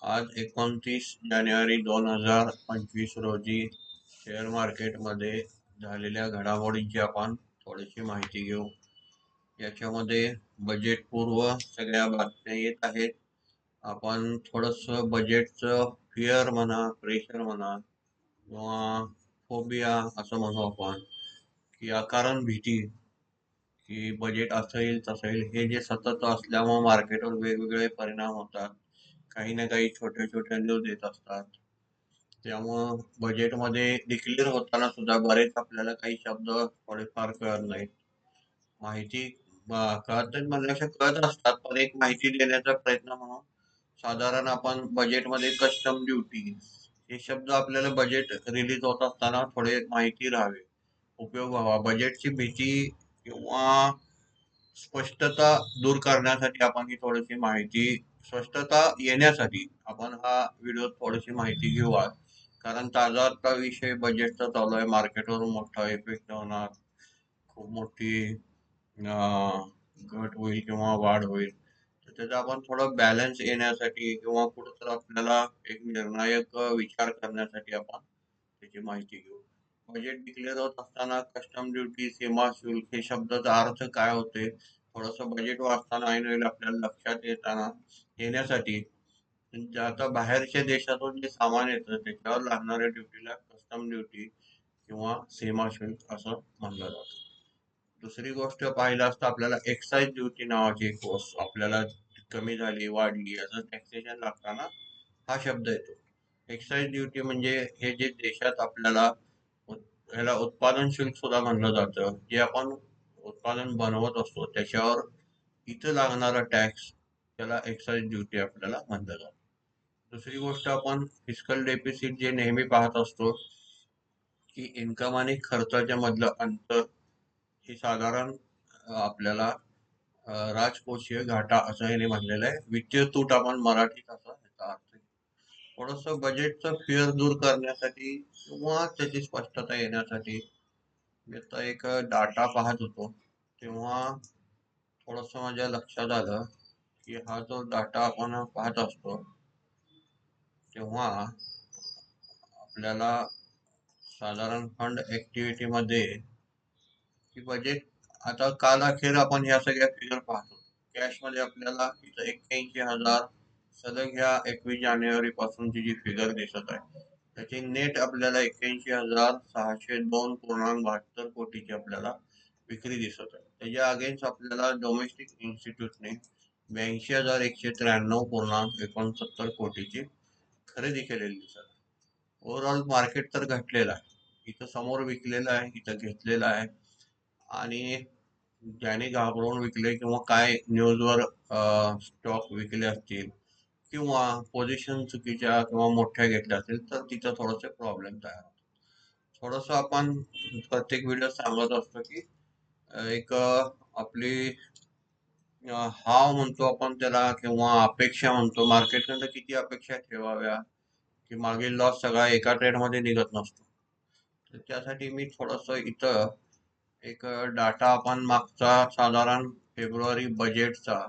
आज 29 जानेवारी 2025 रोजी शेअर मार्केटमध्ये झालेल्या घडामोडींची आपण थोडीशी माहिती घेऊ. याच्यामध्ये बजेटपूर्व सगळ्या बातम्या येत आहेत. आपण थोडंसं बजेटचं फिअर म्हणा, प्रेशर म्हणा किंवा फोबिया असं म्हणू आपण, की अकारण भीती, की बजेट असं येईल तसं येईल, हे जे सतत असल्यामुळे मार्केटवर वेगवेगळे परिणाम होतात. काही ना काही छोट्या छोट्या न्यूज येत असतात. त्यामुळं बजेटमध्ये डिक्लेअर होताना सुद्धा बरेच आपल्याला काही शब्द थोडेफार कळत नाहीत. माहिती कळत नाहीत म्हणण्यापेक्षा कळत असतात, पण एक माहिती देण्याचा प्रयत्न म्हणून साधारण आपण बजेटमध्ये कस्टम ड्युटी हे शब्द आपल्याला बजेट रिलीज होत असताना थोडे माहिती राहावे, उपयोग व्हावा. बजेटची भीती किंवा स्पष्टता दूर करण्यासाठी आपण ही थोडीशी माहिती, स्पष्टता येण्यासाठी आपण हा व्हिडिओ थोडीशी माहिती घेऊ आज. कारण ताजा आता विषय बजेटचा चालू आहे, मार्केटवर मोठा इफेक्ट होणार, खूप मोठी घट होईल किंवा वाढ होईल. तर त्याचा आपण थोडं बॅलन्स येण्यासाठी किंवा कुठंतर आपल्याला एक निर्णायक विचार करण्यासाठी आपण त्याची माहिती घेऊ. बजेट डिक्लेअर होत असताना कस्टम ड्युटी, सीमा शुल्क हे शब्दाचा अर्थ काय होते, थोडंसं बजेट वाचताना ऐनवेळी आपल्याला लक्षात येण्यासाठी आता बाहेरच्या देशातून जे सामान येतं त्याच्यावर लागणाऱ्या ड्युटीला कस्टम ड्युटी किंवा सीमा शुल्क असं म्हणलं जातं. दुसरी गोष्ट पाहिलं असता आपल्याला एक्साइज ड्युटी नावाची एक वस्तू आपल्याला कमी झाली, वाढली, याचं टॅक्सेशन लागताना हा शब्द येतो. एक्साइज ड्युटी म्हणजे हे जे देशात आपल्याला ह्याला उत्पादन शुल्क सुद्धा म्हणलं जातं, जे आपण उत्पादन बनवत असतो त्याच्यावर इथं लागणारा टॅक्स, त्याला एक्साइज ड्युटी आपल्याला म्हणलं जातं. दुसरी गोष्ट आपण फिस्कल डेफिसिट जे नेहमी पाहत असतो, की इन्कम आणि खर्चाच्या मधलं अंतर हे साधारण आपल्याला राजकोषीय घाटा असं ह्याने म्हणलेलं आहे. वित्तीय तूट आपण मराठीत असा ह्याचा अर्थ. थोडस बजेटचं फिअर दूर करण्यासाठी किंवा त्याची स्पष्टता येण्यासाठी मी आता एक डाटा पाहत होतो, तेव्हा थोडस माझ्या लक्षात आलं की हा जो डाटा आपण पाहत असतो तेव्हा आपल्याला साधारण फंड ऍक्टिव्हिटी मध्ये की बजेट, आता काल अखेर आपण ह्या सगळ्या फिगर पाहतो. कॅश मध्ये आपल्याला इथं 81,000 सलग ह्या 21 जानेवारी पासूनची जी फिगर दिसत आहे त्याची नेट आपल्याला 81,602.72 कोटीची आपल्याला विक्री दिसत आहे. त्याच्या अगेन्स्ट आपल्याला डोमेस्टिक इन्स्टिट्यूटने 82,193.69 कोटीची खरेदी केलेली दिसत आहे. ओव्हरऑल मार्केट तर घटलेलं आहे, इथं समोर विकलेलं आहे, इथं घेतलेलं आहे. आणि ज्याने घाबरवून विकले किंवा काय न्यूजवर स्टॉक विकले असतील किंवा पोझिशन चुकीच्या किंवा मोठ्या घेतल्या असतील तर तिथं थोडंसं प्रॉब्लेम तयार होतो. थोडंसं आपण प्रत्येक व्हिडिओ सांगत असतो की एक आपली हाव म्हणतो आपण त्याला किंवा अपेक्षा म्हणतो, मार्केटकडनं किती अपेक्षा ठेवाव्या, की मागील लॉस सगळा एका ट्रेडमध्ये निघत नसतो. तर त्यासाठी मी थोडंसं इथं एक डाटा आपण मागचा साधारण फेब्रुवारी बजेटचा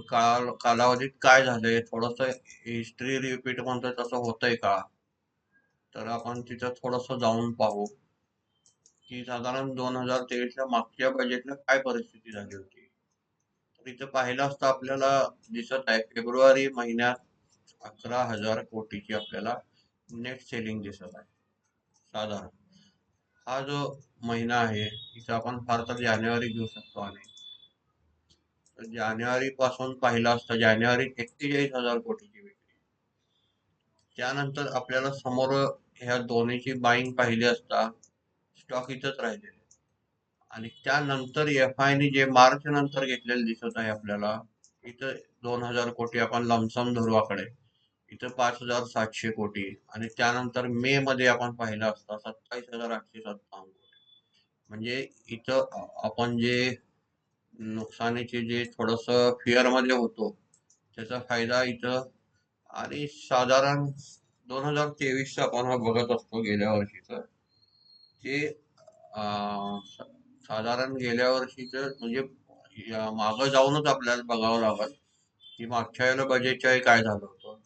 कालावधीत काय झालंय थोडस हिस्ट्री रिपीट म्हणतोय तसं होतंय का, तर आपण तिथं थोडस जाऊन पाहू की साधारण 2023च्या मागच्या बजेटला काय परिस्थिती झाली होती. तर इथं पाहिलं असता आपल्याला दिसत आहे फेब्रुवारी महिन्यात 11,000 कोटीची आपल्याला नेट सेलिंग दिसत आहे साधारण. हा जो महिना आहे इथं आपण फार तर जानेवारी घेऊ शकतो, आणि तर जानेवारी पासून पाहिलं असतं जानेवारीत 41,000 कोटीची विक्री. त्यानंतर आपल्याला समोर ह्या दोन्हीची बाईंग पाहिली असता स्टॉक इथंच राहिलेले, आणि त्यानंतर एफ आय ने जे मार्च नंतर घेतलेले दिसत आहे आपल्याला इथं 2,000 कोटी आपण लमसम धरू आकडे, इथं 5,700 कोटी, आणि त्यानंतर मे मध्ये आपण पाहिलं असता 27,857 कोटी. म्हणजे इथं आपण जे नुकसानीचे जे थोडस फिअर मध्ये होतो त्याचा फायदा इथं. आणि साधारण 2023 आपण बघत असतो गेल्या वर्षीच ते साधारण गेल्या वर्षीच म्हणजे मागं जाऊनच आपल्याला बघावं लागेल की मागच्या वेळेला बजेटच्या वेळी काय झालं होतं,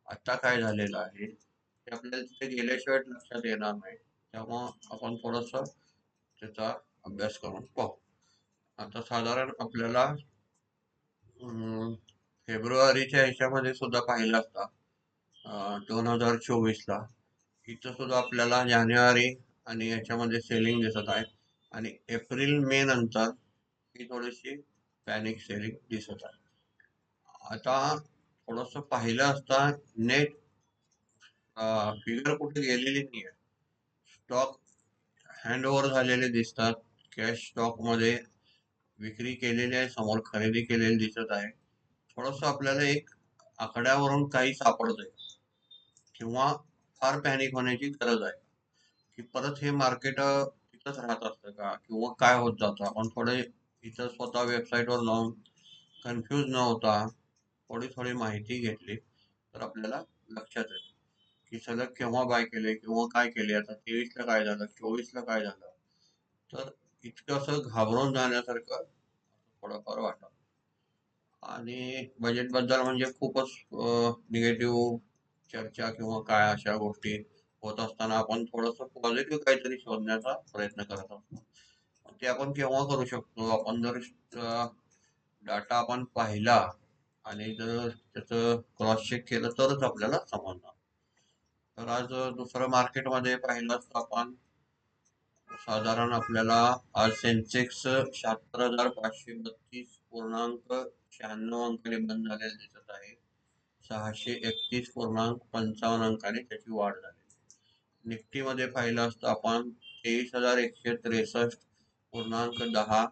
आता काय झालेलं आहे ते आपल्याला तिथे गेल्याशिवाय लक्षात येणार नाही. त्यामुळं आपण थोडस त्याचा अभ्यास करून पाहू. आता साधारण आपल्याला फेब्रुवारीच्या ह्याच्यामध्ये सुद्धा पाहिलं असता 2024ला इथं सुद्धा आपल्याला जानेवारी आणि याच्यामध्ये सेलिंग दिसत आहे आणि एप्रिल मे नंतर ही थोडीशी पॅनिक सेलिंग दिसत आहे. आता थोडस पाहिलं असता नेट फिगर कुठे गेलेली नाही आहे. स्टॉक हँड ओव्हर झालेले दिसतात. कॅश स्टॉक मध्ये विक्री केलेली आहे, समोर खरेदी केलेली दिसत आहे. थोडस आपल्याला एक आकड्यावरून काही सापडतंय किंवा फार पॅनिक होण्याची गरज आहे की परत हे मार्केट तिथंच राहत असतं का किंवा काय होत जातं. आपण थोडे इथं स्वतः वेबसाईटवर जाऊन कन्फ्यूज न होता थोडी थोडी माहिती घेतली तर आपल्याला लक्षात येईल की सलग केव्हा बाय केले किंवा काय केले. आता 23ला काय झालं, 24ला काय झालं, तर इतकं असं घाबरून जाण्यासारखं थोडंफार वाटतं. आणि बजेट बद्दल म्हणजे खूपच निगेटिव्ह चर्चा किंवा काय अशा गोष्टी होत असताना आपण थोडस पॉझिटिव्ह काहीतरी शोधण्याचा प्रयत्न करत असतो. ते आपण केव्हा करू शकतो, आपण जर डाटा आपण पाहिला आणि जर त्याचं क्रॉस चेक केलं तरच आपल्याला समजणार. तर आज दुसरं मार्केटमध्ये पाहिलं असतं आपण, साधारण आपल्याला आज सेन्सेक्स 76,532.96 अंकाने बंद झालेले दिसत आहे. 631.55 अंकाने त्याची वाढ झाली. निफ्टी मध्ये पाहिलं असतं आपण 23,163.10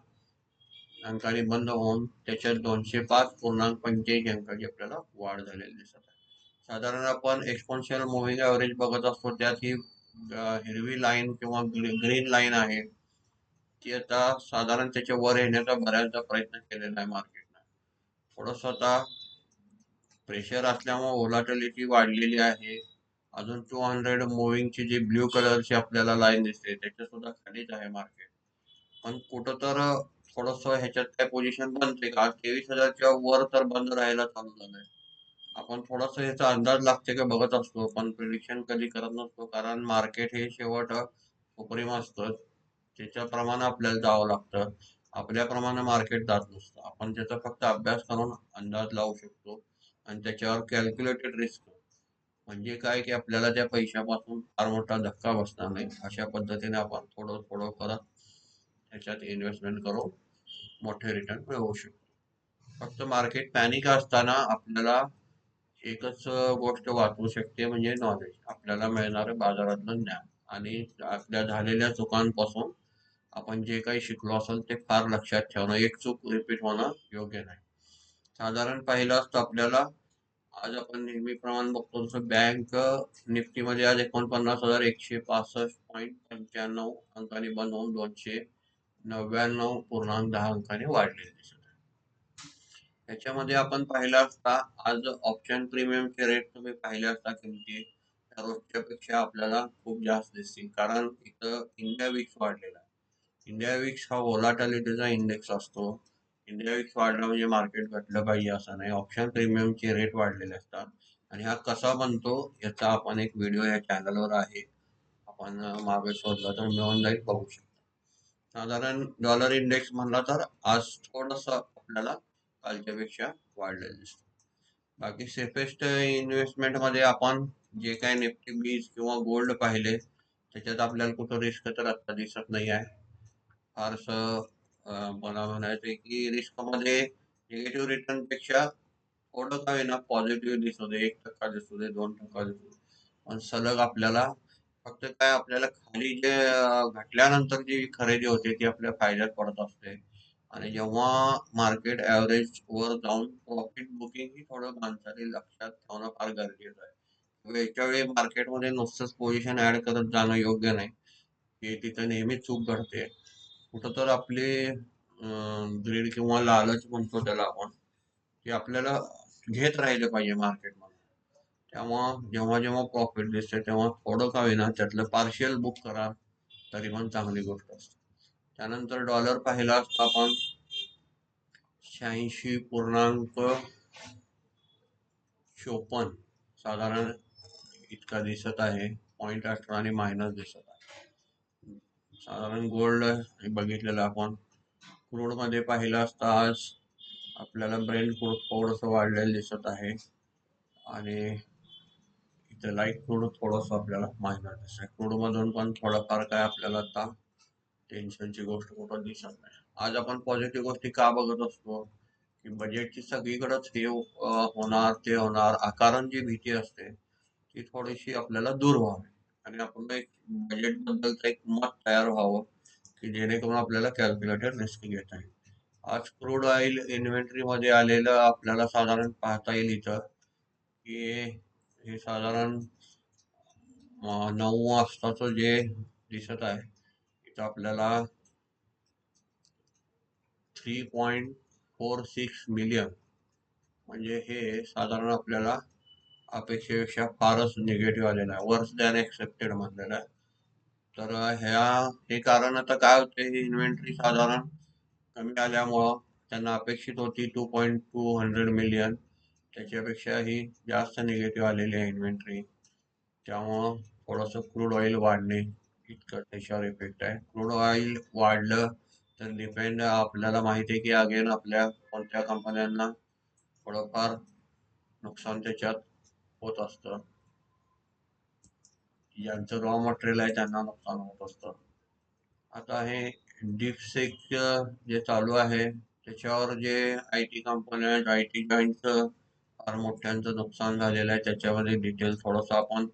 अंकाने बंद होऊन त्याच्यात 205.85 अंकाची आपल्याला वाढ झालेली दिसत आहे. साधारण आपण एक्सपोनेन्शियल मुव्हिंग ॲव्हरेज बघत असतो, त्यात ही हिरवी लाईन किंवा ग्रीन लाईन आहे ती आता साधारण त्याच्या वर येण्याचा बऱ्याचदा प्रयत्न केलेला आहे मार्केटने. थोडस आता प्रेशर असल्यामुळे व्होलाटिलिटी वाढलेली आहे. अजून 200 मुव्हिंगची जी ब्ल्यू कलरची आपल्याला लाईन दिसते त्याच्या सुद्धा खालीच आहे मार्केट. पण कुठं तर थोडस ह्याच्यात काय पोझिशन बनते का, 23,000च्या वर तर बंद राहायला चालू झालंय. आपण थोडासा याचा अंदाज लागते का बघत असतो, पण प्रिडिक्शन कधी करत नसतो, कारण मार्केट हे शेवट सुप्रीम असतं. त्याच्याप्रमाणे आपल्याला जावं लागतं. आपल्याप्रमाणे मार्केट जात नसतं. आपण त्याचा फक्त अभ्यास करून अंदाज लावू शकतो आणि त्याच्यावर कॅल्क्युलेटेड रिस्क म्हणजे काय की आपल्याला त्या पैशापासून फार मोठा धक्का बसणार नाही अशा पद्धतीने आपण थोडं थोडं करत त्याच्यात इन्व्हेस्टमेंट करून मोठे रिटर्न मिळवू शकतो. फक्त मार्केट पॅनिक असताना आपल्याला एकच गोष्ट वाचवू शकते म्हणजे नॉलेज, आपल्याला मिळणारं बाजारातलं ज्ञान आणि आपल्या झालेल्या चुकांपासून आपण जे काही शिकलो असेल ते फार लक्षात ठेवणं, एक चूक रिपीट होणं योग्य नाही. साधारण पाहिलं असतं आपल्याला, आज आपण नेहमीप्रमाणे बघतो तसं बँक निफ्टीमध्ये आज 49,165.95 अंकांनी बंद होऊन 299.10 अंकांनी वाढलेली दिसत आहे. त्याच्यामध्ये आपण पाहिलं असता आज ऑप्शन प्रीमियमचे रेट तुम्ही पाहिले असता किमती त्या रोजच्या पेक्षा आपल्याला खूप जास्त दिसतील, कारण इथं इंडिया विक्स वाढलेला आहे. इंडिया विक्स हा व्होलाटिलिटीचा इंडेक्स असतो. इंडिया विक्स वाढला म्हणजे मार्केट घटलं पाहिजे असं नाही. ऑप्शन प्रीमियमचे रेट वाढलेले असतात आणि हा कसा बनतो याचा आपण एक व्हिडिओ या चॅनलवर आहे, आपण मागे शोधला तर मिळून जाईल, बघू शकता. साधारण डॉलर इंडेक्स म्हणला तर आज थोडस आपल्याला कालच्या पेक्षा वाढलेलं दिसतं. बाकी सेफेस्ट इन्व्हेस्टमेंट मध्ये आपण जे काही निफ्टी 20 किंवा गोल्ड पाहिले त्याच्यात आपल्याला कुठं रिस्क तर आता दिसत नाही आहे. फारस मला म्हणायचं की रिस्क मध्ये निगेटिव्ह रिटर्न पेक्षा थोडं का होईना पॉझिटिव्ह दिसू दे, 1% दिसू दे, 2% दिसू दे, पण सलग आपल्याला फक्त काय आपल्याला खाली जे घटल्यानंतर जी खरेदी होते ती आपल्या फायद्यात पडत असते. आणि जेव्हा मार्केट ऍव्हरेज वर जाऊन प्रॉफिट बुकिंग ही थोडं माणसाने लक्षात ठेवणं फार गरजेचं आहे. वेळच्या वेळी मार्केटमध्ये नुसतंच पोझिशन ऍड करत जाणं योग्य नाही, की तिथं नेहमी चूक घडते. कुठं तर आपली ग्रीड किंवा लालच म्हणतो त्याला आपण, की आपल्याला घेत राहिले पाहिजे मार्केटमध्ये. त्यामुळं जेव्हा जेव्हा प्रॉफिट दिसते तेव्हा थोडं का होईना त्यातलं पार्शियल बुक करा तरी पण चांगली गोष्ट असते. त्यानंतर डॉलर पाहिला असता आपण 86.90 54 साधारण इतका दिसत आहे. 0.18 आणि मायनस दिसत आहे. साधारण गोल्ड बघितलेलं आपण क्रूड मध्ये पाहिलं असता आज आपल्याला ब्रेंट क्रूड थोडस वाढलेलं दिसत आहे आणि इथे लाईट क्रूड थोडस आपल्याला मायनस दिसत आहे. क्रूड मधून पण थोडंफार काय आपल्याला आता टेन्शनची गोष्ट कुठं दिसत नाही. आज आपण पॉझिटिव्ह गोष्टी का बघत असतो की बजेटची सगळीकडेच हे होणार ते होणार आकारण जी भीती असते ती थोडीशी आपल्याला दूर व्हावी आणि आपण एक बजेट बद्दलचं एक मत तयार व्हावं की जेणेकरून आपल्याला कॅल्क्युलेटेड रिस्क घेता येईल. आज क्रूड ऑइल इन्व्हेंटरी मध्ये आलेलं आपल्याला साधारण पाहता येईल इथं की हे साधारण 9 वाजताचं जे दिसत आहे इथं आपल्याला 3.46 मिलियन म्हणजे हे साधारण आपल्याला अपेक्षेपेक्षा फारच निगेटिव्ह आलेलं आहे. वर्स दॅन एक्सेप्टेड म्हणलेलं आहे. तर हे कारण आता काय होते ही इन्व्हेंटरी साधारण कमी आल्यामुळं त्यांना अपेक्षित होती 2.200 मिलियन त्याच्यापेक्षा ही जास्त निगेटिव्ह आलेली आहे इन्व्हेंटरी. त्यामुळं थोडंसं क्रूड ऑइल वाढणे इतकं त्याच्यावर इफेक्ट आहे. क्रूड ऑइल वाढलं तर डिपेंड आपल्याला माहिती आहे की अगेन आपल्या कोणत्या कंपन्यांना थोडंफार नुकसान त्याच्यात होत असतं. ज्यांचं रॉ मटेरियल आहे त्यांना नुकसान होत असतं. आता हे डीपसेक जे चालू आहे त्याच्यावर जे आय टी कंपन्या आहेत आय टी जॉईंटचं फार मोठ्यांचं नुकसान झालेलं आहे. त्याच्यामध्ये डिटेल थोडंसं आपण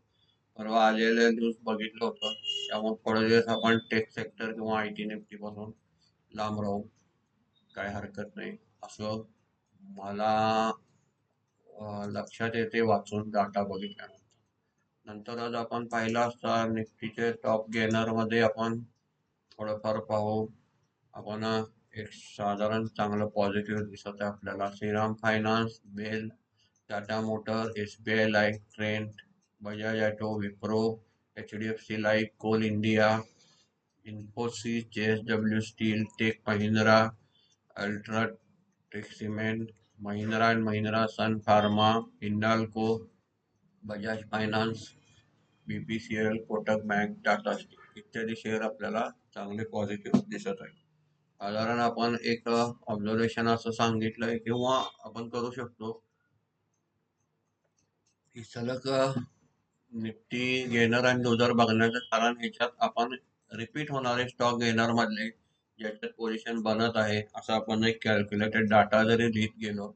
परवा आलेले न्यूज बघितलं होतं. त्यामुळे थोडे दिवस आपण टेक सेक्टर किंवा आय टी निफ्टी पासून लांब राहू काय हरकत नाही असं मला लक्षात येते वाचून डाटा बघितल्यानंतर. नंतर आज आपण पाहिलं असता निफ्टीचे टॉप गेनर मध्ये आपण थोडंफार पाहू. आपण एक साधारण चांगलं पॉझिटिव्ह दिसत आहे आपल्याला. Shriram finance, BEL, Tata motor, SBI life, Trent, Bajaj auto, Wipro, HDFC life, coal India, Infosys, JSW steel, tech Mahindra, UltraTech cement, Mahindra and Mahindra, sun pharma, Hindalco, Bajaj finance, BPCL, Kotak bank, Tata steel इत्यादी शेअर आपल्याला चांगले पॉझिटिव्ह दिसत आहे. साधारण आपण एक ऑब्झर्वेशन असं सांगितलंय किंवा आपण करू शकतो की सलग निफ्टी गेनर आणि लुजर बघण्याचं कारण ह्याच्यात आपण रिपीट होणारे स्टॉक गेनर मधले ज्याच्यात पोझिशन बनत आहे असं आपण एक कॅल्क्युलेटेड डाटा जरी लिहित गेलो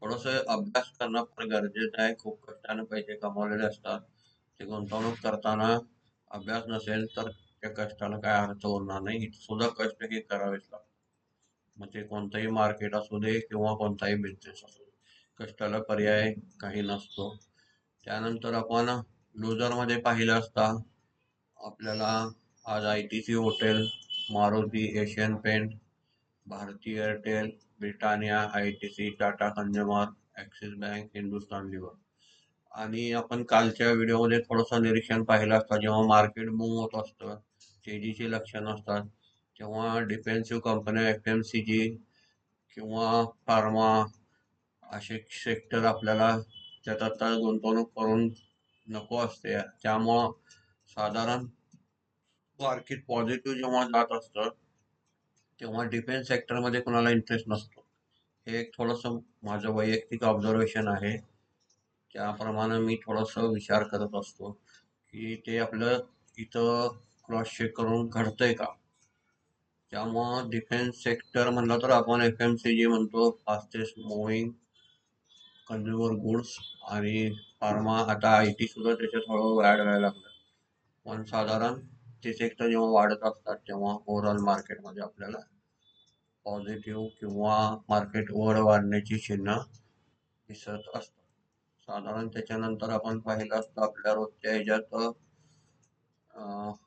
थोडस अभ्यास करणं फार गरजेचं आहे. खूप कष्टाने पैसे कमवलेले असतात ते गुंतवणूक करताना अभ्यास नसेल तर त्या कष्टाला काय अर्थ होणार नाही. सुद्धा कष्ट हे करावेच लागतात. मग ते कोणतंही मार्केट असू दे किंवा कोणताही बिझनेस असू दे कष्टाला पर्याय काही नसतो. त्यानंतर आपण लुजर मध्ये पाहिलं असता आपल्याला आज I T C hotel, Maruti, Asian paint, Bharti Airtel, Britannia, I T C, Tata consumer, Axis bank, Hindustan lever आणि आपण कालच्या व्हिडिओमध्ये थोडंसं निरीक्षण पाहिलं असतं जेव्हा मार्केट मूव्ह होत असतं तेजीची लक्षणं असतात तेव्हा डिफेन्सिव्ह कंपन्या एफ एम सी जी किंवा फार्मा असे सेक्टर आपल्याला त्यात आता गुंतवणूक करून नको असते. त्यामुळं साधारण मार्केट पॉझिटिव्ह जेव्हा जात असतं तेव्हा डिफेन्स सेक्टरमध्ये कोणाला इंटरेस्ट नसतो. हे एक थोडंसं माझं वैयक्तिक ऑब्झर्वेशन आहे. त्याप्रमाणे मी थोडंसं विचार करत असतो की ते आपलं इथं क्रॉस चेक करून घडतंय का. त्यामुळं डिफेन्स सेक्टर म्हणलं तर आपण एफ एम सी जी म्हणतो, फास्टेस्ट मुव्हिंग कन्झ्युमर गुड्स आणि फार्मा. आता आय टी सुद्धा त्याच्यात हळूहळू ऍड व्हायला लागलं. पण साधारण ते सेक्टर जेव्हा वाढत असतात तेव्हा ओव्हरऑल मार्केटमध्ये आपल्याला पॉझिटिव्ह किंवा मार्केट वर वाढण्याची चिन्ह दिसत असतात. साधारण त्याच्यानंतर आपण पाहिलं असतं आपल्या रोजच्या ह्याच्यात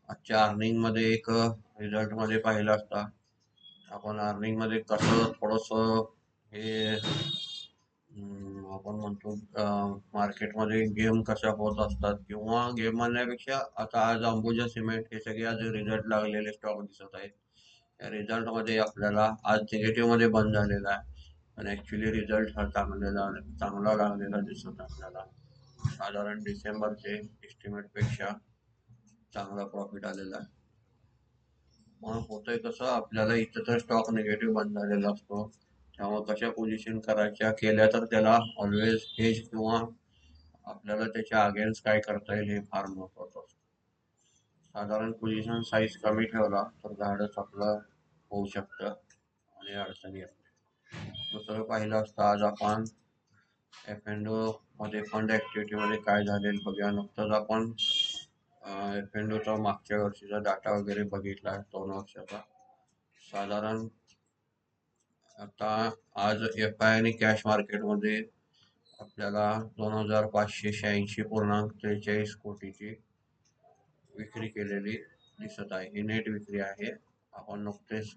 आजच्या अर्निंग मध्ये एक रिझल्ट मध्ये पाहिलं असता आपण अर्निंग मध्ये कसं थोडंसं हे आपण म्हणतो मार्केटमध्ये गेम कशा होत असतात किंवा गेम म्हणण्यापेक्षा आता आज अंबुजा सिमेंट हे सगळे आज रिझल्ट लागलेले स्टॉक दिसत आहेत. या रिझल्ट मध्ये आपल्याला आज निगेटिव्ह मध्ये बंद झालेला आहे. पण ऍक्च्युली रिझल्ट हा चांगला लागलेला दिसत आपल्याला. साधारण डिसेंबरचे एस्टिमेट पेक्षा चांगला प्रॉफिट आलेला आहे. मग होतंय कसं, आपल्याला इथं तर स्टॉक निगेटिव्ह बंद झालेला असतो, त्यामुळे कशा पोझिशन करायच्या केल्या तर त्याला ऑलवेज हेज किंवा आपल्याला त्याच्या अगेन्स्ट काय करता येईल हे फार महत्वाचं असतं. साधारण पोझिशन साईज कमी ठेवला तर धाडस आपलं होऊ शकतं आणि अडचणी येत नाही. दुसरं पाहिलं असतं आज आपण F&O मध्ये फंड ऍक्टिव्हिटी मध्ये काय झालेलं बघूया. नुकतंच आपण F&Oचा मागच्या वर्षीचा डाटा वगैरे बघितला 2 वर्षाचा. साधारण आता आज FI आणि कॅश मार्केटमध्ये आपल्याला 2586.43 कोटीची विक्री केलेली दिसत आहे. ही नेट विक्री आहे. आपण नुकतेच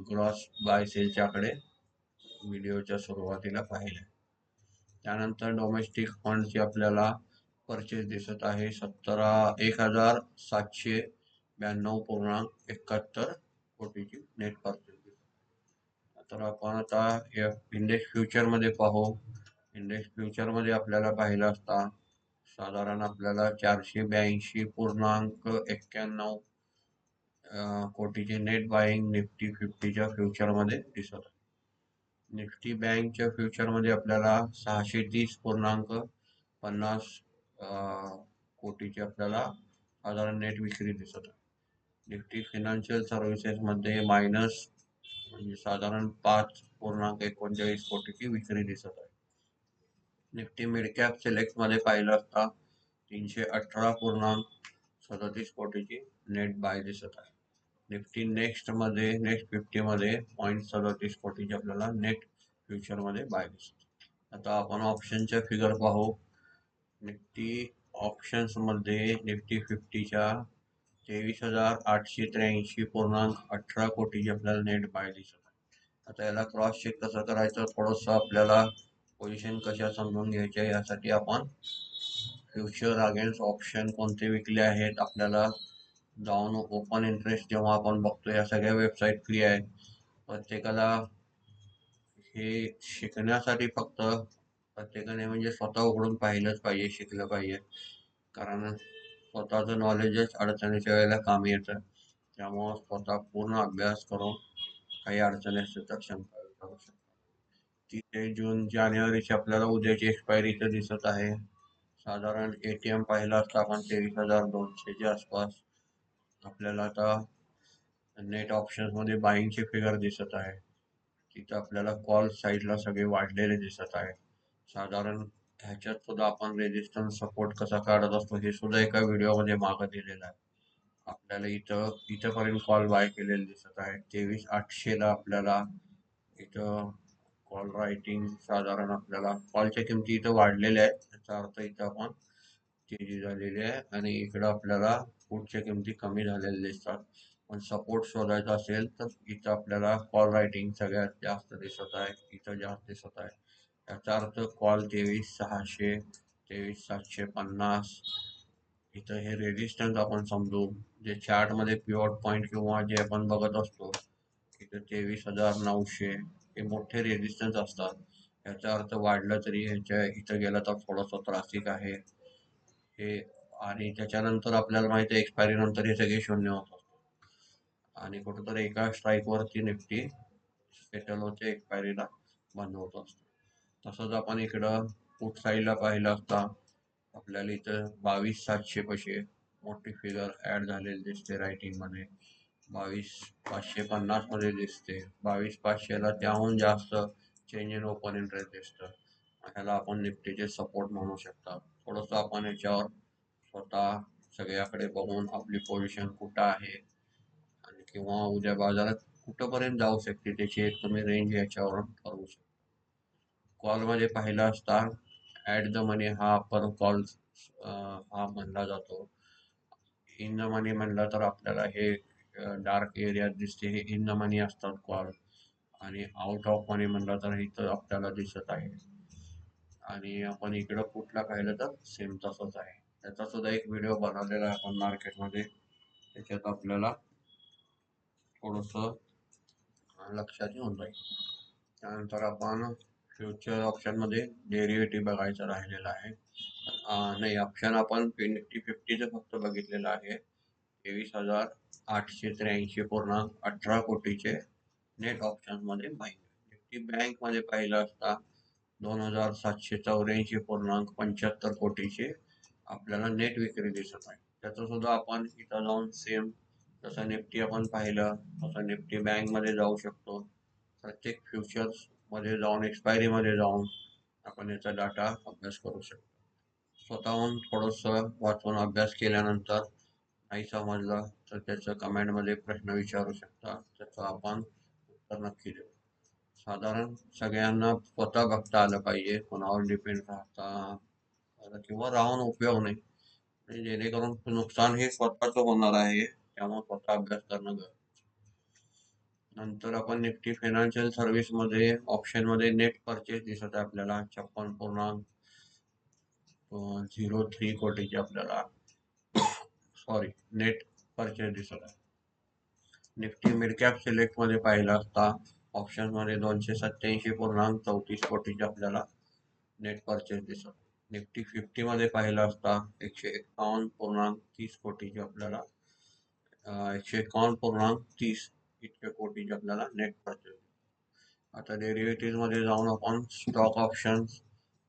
ग्रॉस बाय सेलच्या कडे व्हिडिओच्या सुरुवातीला पाहिले. त्यानंतर डोमेस्टिक फंडची आपल्याला परचेस दिसत आहे 17,792.71 कोटीची नेट परचेस. तर आपण आता इंडेक्स फ्युचर मध्ये पाहू. इंडेक्स फ्युचर मध्ये आपल्याला पाहिलं असता साधारण आपल्याला 482.91 कोटीची नेट बाईंग निफ्टी 50च्या फ्युचर मध्ये दिसत आहे. निफ्टी बँकच्या फ्युचर मध्ये आपल्याला 630.50 कोटीची आपल्याला साधारण नेट विक्री दिसत आहे. निफ्टी फायनान्शियल सर्व्हिसेस मध्ये मायनस म्हणजे साधारण 5.39 कोटीची विक्री दिसत आहे. निफ्टी मिड कॅप सिलेक्ट मध्ये पाहिलं असता 318.37 कोटीची नेट बाय दिसत आहे. निफ्टी नेक्स्ट 50 मध्ये 0.37 कोटीची आपल्याला नेट फ्युचर मध्ये बाय दिसत. आता आपण ऑप्शनच्या फिगर पाहू. निफ्टी ऑप्शन्स मध्ये निफ्टी 50च्या 23,883.18 कोटीची आपल्याला नेट बाय दिसत आहे. आता याला क्रॉस चेक कसं करायचं, थोडंसं आपल्याला पोझिशन कशा समजून घ्यायच्या यासाठी आपण फ्युचर अगेन्स्ट ऑप्शन कोणते विकले आहेत आपल्याला जाऊन ओपन इंटरेस्ट जेव्हा आपण बघतो, या सगळ्या वेबसाईट फ्री आहेत. प्रत्येकाला हे शिकण्यासाठी फक्त प्रत्येकाने म्हणजे स्वतः उघडून पाहिलंच पाहिजे, शिकलं पाहिजे. कारण स्वतःचं नॉलेजच अडचणीच्या वेळेला कामी येतं. त्यामुळं स्वतः पूर्ण अभ्यास करून काही अडचणी असतील तर शंका करू शकतो. 30 जून जानेवारीची आपल्याला उद्याची एक्सपायरी इथं दिसत आहे. साधारण ATM पाहिला असता आपण 23,200च्या आसपास. आपल्याला आता नेट ऑप्शन्स मध्ये बाईंगची फिगर दिसत आहे. तिथं आपल्याला कॉल साईडला सगळे वाढलेले दिसत आहे. साधारण ह्याच्यात सुद्धा आपण रेजिस्टन्स सपोर्ट कसा काढत असतो हे सुद्धा एका व्हिडिओमध्ये मागं दिलेलं आहे. आपल्याला इथंपर्यंत कॉल बाय केलेले दिसत आहे. 23,800ला आपल्याला इथं कॉल रायटिंग साधारण आपल्याला कॉलच्या किमती इथं वाढलेल्या आहेत. त्याचा अर्थ इथं आपण तेजी झालेली आहे आणि इकडं आपल्याला पुढच्या किमती कमी झालेल्या दिसतात. पण सपोर्ट शोधायचा असेल तर इथं आपल्याला कॉल रायटिंग सगळ्यात जास्त दिसत आहे, इथं जास्त दिसत आहे. याचा अर्थ कॉल 23,600, 23,750 इथं हे रेजिस्टन्स आपण समजू. जे चार्ट मध्ये पिवट पॉइंट किंवा जे आपण बघत असतो इथं 23,900 हे मोठे रेजिस्टन्स असतात. याचा अर्थ वाढलं तरी ह्याच्या इथं गेला तर थोडंसं त्रासिक आहे हे. आणि त्याच्यानंतर आपल्याला माहिती आहे एक्सपायरी नंतर हे सगळे शून्य होत असतात आणि कुठंतरी एका स्ट्राईक वरती निफ्टी सेटल होते, एक्सपायरीला बंद होत असतो. तसंच आपण इकडं पुट साईडला पाहिलं असता आपल्याला इथं 22,700 पाशी मोठी फिगर ऍड झालेली दिसते रायटिंग मध्ये. 22,550 मध्ये दिसते. 22,500ला त्याहून जास्त चेंज इन ओपन इंटरेस्ट दिसतं. ह्याला आपण निफ्टीचे सपोर्ट म्हणू शकता. थोडंसं आपण याच्यावर स्वतः सगळ्याकडे बघून आपली पोझिशन कुठं आहे आणि किंवा उद्या बाजारात कुठंपर्यंत जाऊ शकते त्याची एक तुम्ही रेंज याच्यावरून ठरवू शकता. कॉल मध्ये पाहिला असता ऍट द मनी हा अप्पर कॉल हा म्हणला जातो. इन द मनी म्हणलं तर आपल्याला हे डार्क एरियात दिसते, हे इन द मनी असतात कॉल. आणि आउट ऑफ मनी म्हणलं तर इथं आपल्याला दिसत आहे. आणि आपण इकडं कुठला पाहिलं तर सेम तसंच आहे. त्याचा सुद्धा एक व्हिडिओ बनवलेला आहे आपण मार्केटमध्ये. त्याच्यात आपल्याला थोडंसं लक्षात येऊन जाईल. त्यानंतर आपण फ्युचर ऑप्शन मध्ये डेरिव्हेटिव्ह बघायचं राहिलेलं आहे. नाही, ऑप्शन आपण निफ्टी 50चं फक्त बघितलेलं आहे. 23,883,18 कोटीचे नेट ऑप्शन मध्ये पाहिजे. निफ्टी बँक मध्ये पाहिलं असता 2,784,75 कोटीचे आपल्याला नेट विक्री दिसत आहे. त्याचं सुद्धा आपण इथं जाऊन सेम जसं निफ्टी आपण पाहिलं तसं निफ्टी बँक मध्ये जाऊ शकतो. प्रत्येक फ्युचर्स मध्ये जाऊन एक्सपायरी मध्ये जाऊन आपण याचा डाटा अभ्यास करू शकतो. स्वतःहून थोडंसं वाचून अभ्यास केल्यानंतर नाही समजलं तर त्याचं कमेंटमध्ये प्रश्न विचारू शकता, त्याचं आपण उत्तर नक्की देऊ. साधारण सगळ्यांना स्वतः बघता आलं पाहिजे, कोणावर डिपेंड राहता किंवा राहून उपयोग नाही. जेणेकरून नुकसान हे स्वतःच होणार आहे, त्यामुळे स्वतः अभ्यास करणं गरजेचं. नंतर आपण निफ्टी फायनान्शियल सर्व्हिस मध्ये ऑप्शन मध्ये नेट परचेस दिसत आहे आपल्याला 56,03 कोटीचे आपल्याला सॉरी नेट परचेस दिसत आहे. निफ्टी मिड कॅप सिलेक्ट मध्ये पाहिलं असता ऑप्शन मध्ये 287,34 कोटीचे आपल्याला नेट परचेस दिसत. निफ्टी 50 मध्ये पाहिलं असता 151,30 कोटीचे आपल्याला 151,30 इतके कोटीचे आपल्याला नेट परचेस. आता डेरिव्हेटिव्ह मध्ये जाऊन आपण स्टॉक ऑप्शन्स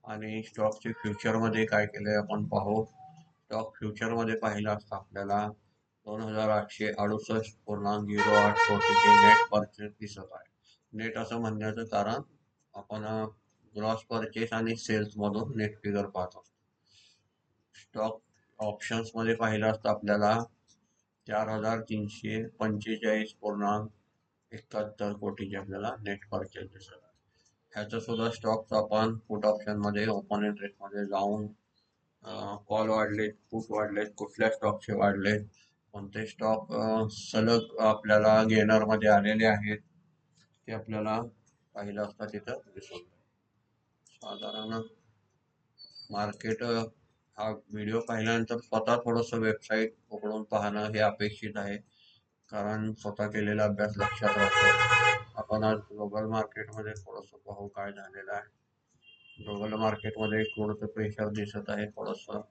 आणि स्टॉकचे फ्युचर मध्ये काय केलंय आपण पाहू. स्टॉक फ्युचर मध्ये पाहिलं असता आपल्याला 2,868,08 कोटीचे नेट परचेस दिसत आहे. नेट असं म्हणण्याचं कारण आपण ग्रॉस परचेस आणि सेल्स मधून नेट फिगर पाहतो. स्टॉक ऑप्शन्स मध्ये पाहिलं असतं आपल्याला 4,345,71 कोटीचे आपल्याला नेट परचेस दिसत आहे. ह्याचं सुद्धा स्टॉक्स आपण पुट ऑप्शन मध्ये ओपन इंटरेस्ट मध्ये जाऊन कॉल वाढले, पुट वाढले, कुठल्या स्टॉकचे वाढले, कोणते स्टॉक सलग आपल्याला गेनर मध्ये आलेले आहेत ते आपल्याला पाहिलं असता तिथं दिसून. साधारण मार्केट हा व्हिडिओ पाहिल्यानंतर स्वतः थोडंसं वेबसाईट उघडून पाहणं हे अपेक्षित आहे, कारण स्वतः केलेला अभ्यास लक्षात राहतो. आपण आज ग्लोबल मार्केटमध्ये थोडंसं पाहू काय झालेलं आहे. ग्लोबल मार्केटमध्ये थोडंसं प्रेशर दिसत आहे. थोडंसं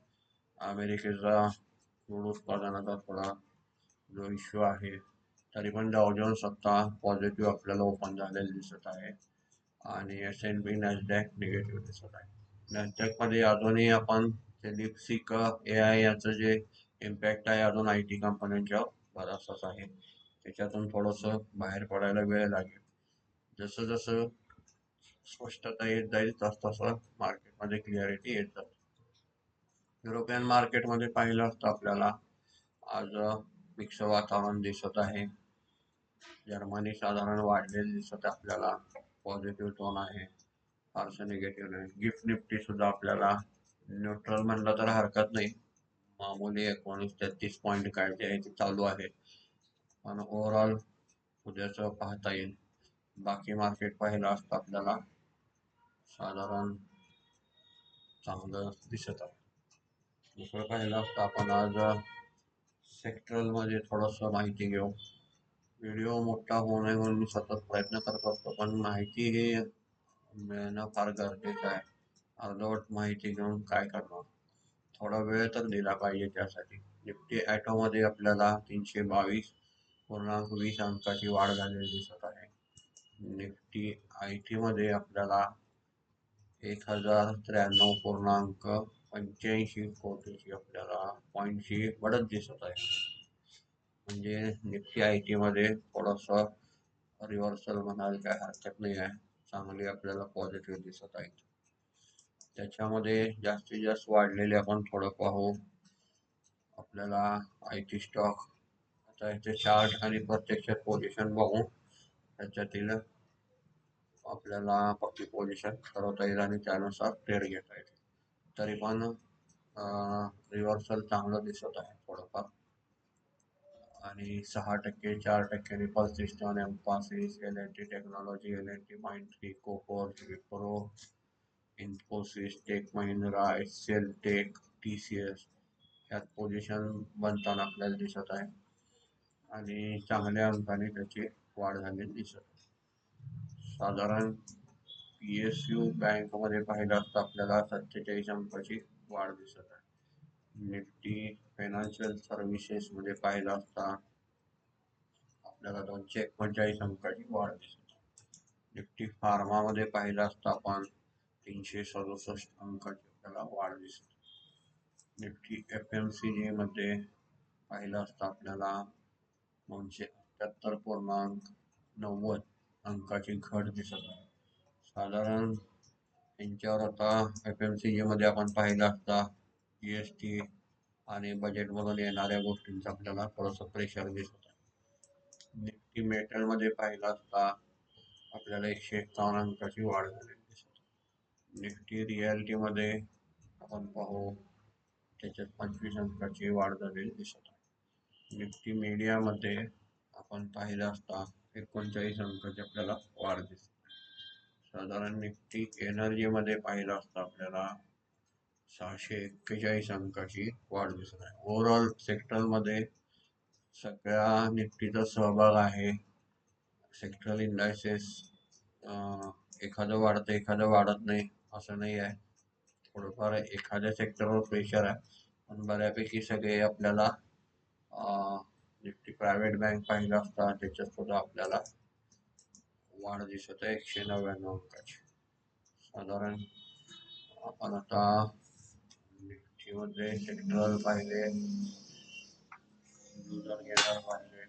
अमेरिकेचा क्रूड उत्पादनाचा थोडा जो इश्यू आहे, तरी पण डाव जोन्स आता पॉझिटिव्ह आपल्याला ओपन झालेलं दिसत आहे आणि S&P नॅसडॅक निगेटिव्ह दिसत आहे. नॅसडॅक मध्ये अजूनही आपण ते डीपसीक AI याचं जे इम्पॅक्ट आहे अजून IT कंपन्यांच्या बराचसाच आहे. त्याच्यातून थोडंसं बाहेर पडायला वेळ लागेल. जसं जसं स्पष्टता येत जाईल तसं मार्केटमध्ये क्लिअरिटी येत जाईल. युरोपियन मार्केटमध्ये पाहिलं असतं आपल्याला आज मिक्स वातावरण दिसत आहे. जर्मनी साधारण वाढलेली दिसत आपल्याला, पॉझिटिव्ह टोन आहे, फारसं निगेटिव्ह नाही. गिफ्ट निफ्टी सुद्धा आपल्याला न्यूट्रल म्हणलं तर हरकत नाही, मामूली 19-33 पॉईंट काय जे आहे ते चालू आहे, पण ओव्हरऑल उद्याचं पाहता येईल. बाकी मार्केट पाहिलं असतं आपल्याला साधारण चांगलं दिसत आहे. दुसरं पाहिलं असतं आपण आज सेक्टरल मध्ये थोडंसं माहिती घेऊ. व्हिडिओ मोठा होऊ नये म्हणून मी सतत प्रयत्न करत असतो, पण माहिती ही मिळणं फार गरजेचं आहे. अर्धवट माहिती घेऊन काय करणार, थोडा वेळ तर दिला पाहिजे त्यासाठी. निफ्टी ॲटो मध्ये आपल्याला 322.20 अंकाची वाढ झालेली दिसत आहे. निफ्टी IT मध्ये आपल्याला 1,093.85 कोटीची आपल्याला पॉईंटची बढ़त दिसत आहे. म्हणजे निफ्टी IT मध्ये थोडंसं रिव्हर्सल म्हणाल काय हरकत नाही आहे, चांगली आपल्याला पॉझिटिव्ह दिसत आहे. त्याच्यामध्ये जास्तीत जास्त वाढलेले आपण थोडं पाहू. आपल्याला IT स्टॉक आता इथे चार्ट आणि प्रत्यक्षात पोझिशन बघू, त्याच्यातील आपल्याला पक्की पोझिशन ठरवता येईल आणि त्यानुसार ट्रेड घेता येईल. तरी पण रिव्हर्सल चांगलं दिसत आहे थोडंफार, आणि 6%, 4% persistent, Mphasis, L&T technology, L&T Mindtree, Coforge, Wipro, Infosys, take Mahindra, HCL take, TCS ह्यात पोझिशन बनताना आपल्याला दिसत आहे आणि चांगल्या अंकाने त्याची वाढ झालेली दिसत आहे. साधारण PSU बँकमध्ये पाहिलं असता आपल्याला 47 अंकाची वाढ दिसत आहे. निफ्टी फायनान्शियल सर्व्हिसेस मध्ये पाहिलं असता आपल्याला 241 अंकाची वाढ दिसत आहे. निफ्टी फार्मा मध्ये पाहिलं असता आपण 367 अंकाची आपल्याला वाढ दिसत आहे. निफ्टी FMCG मध्ये पाहिलं असता आपल्याला 978.90 अंकाची घट दिसत आहे. साधारण यांच्यावर आता FMCG मध्ये आपण पाहिलं असता GST आणि बजेट मधून येणाऱ्या गोष्टींचा आपल्याला थोडंसं प्रेशर दिसत आहे. निफ्टी मेटल मध्ये पाहिलं असता आपल्याला 151 अंकाची वाढ झालेली दिसत आहे. निफ्टी रियालिटी मध्ये आपण पाहू त्याच्यात 25 अंकाची वाढ झालेली दिसत आहे. निफ्टी मीडिया मध्ये आपण पाहिलं असता 39 अंकाची आपल्याला वाढ दिसत आहे. साधारण निफ्टी एनर्जी मध्ये पाहिलं असता आपल्याला 641 अंकाची वाढ दिसत आहे. ओव्हरऑल सेक्टर मध्ये सगळ्या निफ्टीचा सहभाग आहे. सेक्टरल इंडायसेस एखादं वाढतं एखादं वाढत नाही असं नाही आहे. थोडंफार एखाद्या सेक्टरवर प्रेशर आहे, पण बऱ्यापैकी सगळे आपल्याला निफ्टी प्रायव्हेट बँक पाहिलं असता त्याच्यात सुद्धा आपल्याला वाढ दिसत आहे 199 अंकाची. साधारण आपण आता निफ्टीमध्ये सेक्टरल पाहिले, घेणार पाहिले,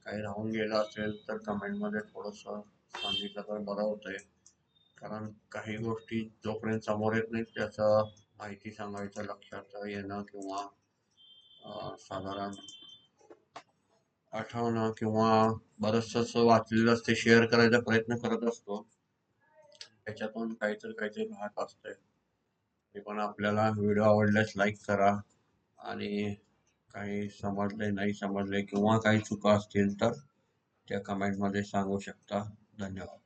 काही राहून गेलं असेल तर कमेंटमध्ये थोडंसं सांगितलं तर बरं होतंय. कारण काही गोष्टी जोपर्यंत समोर येत नाही त्याचं माहिती सांगायचं लक्षात येणं किंवा साधारण आठवणं किंवा बरंचसं वाचलेलं असते शेअर करायचा प्रयत्न करत असतो. त्याच्यातून काहीतरी राहत असतंय. ते पण आपल्याला व्हिडिओ आवडल्यास लाईक करा आणि काही समजले नाही समजले किंवा काही चुका असतील तर त्या कमेंटमध्ये सांगू शकता. धन्यवाद.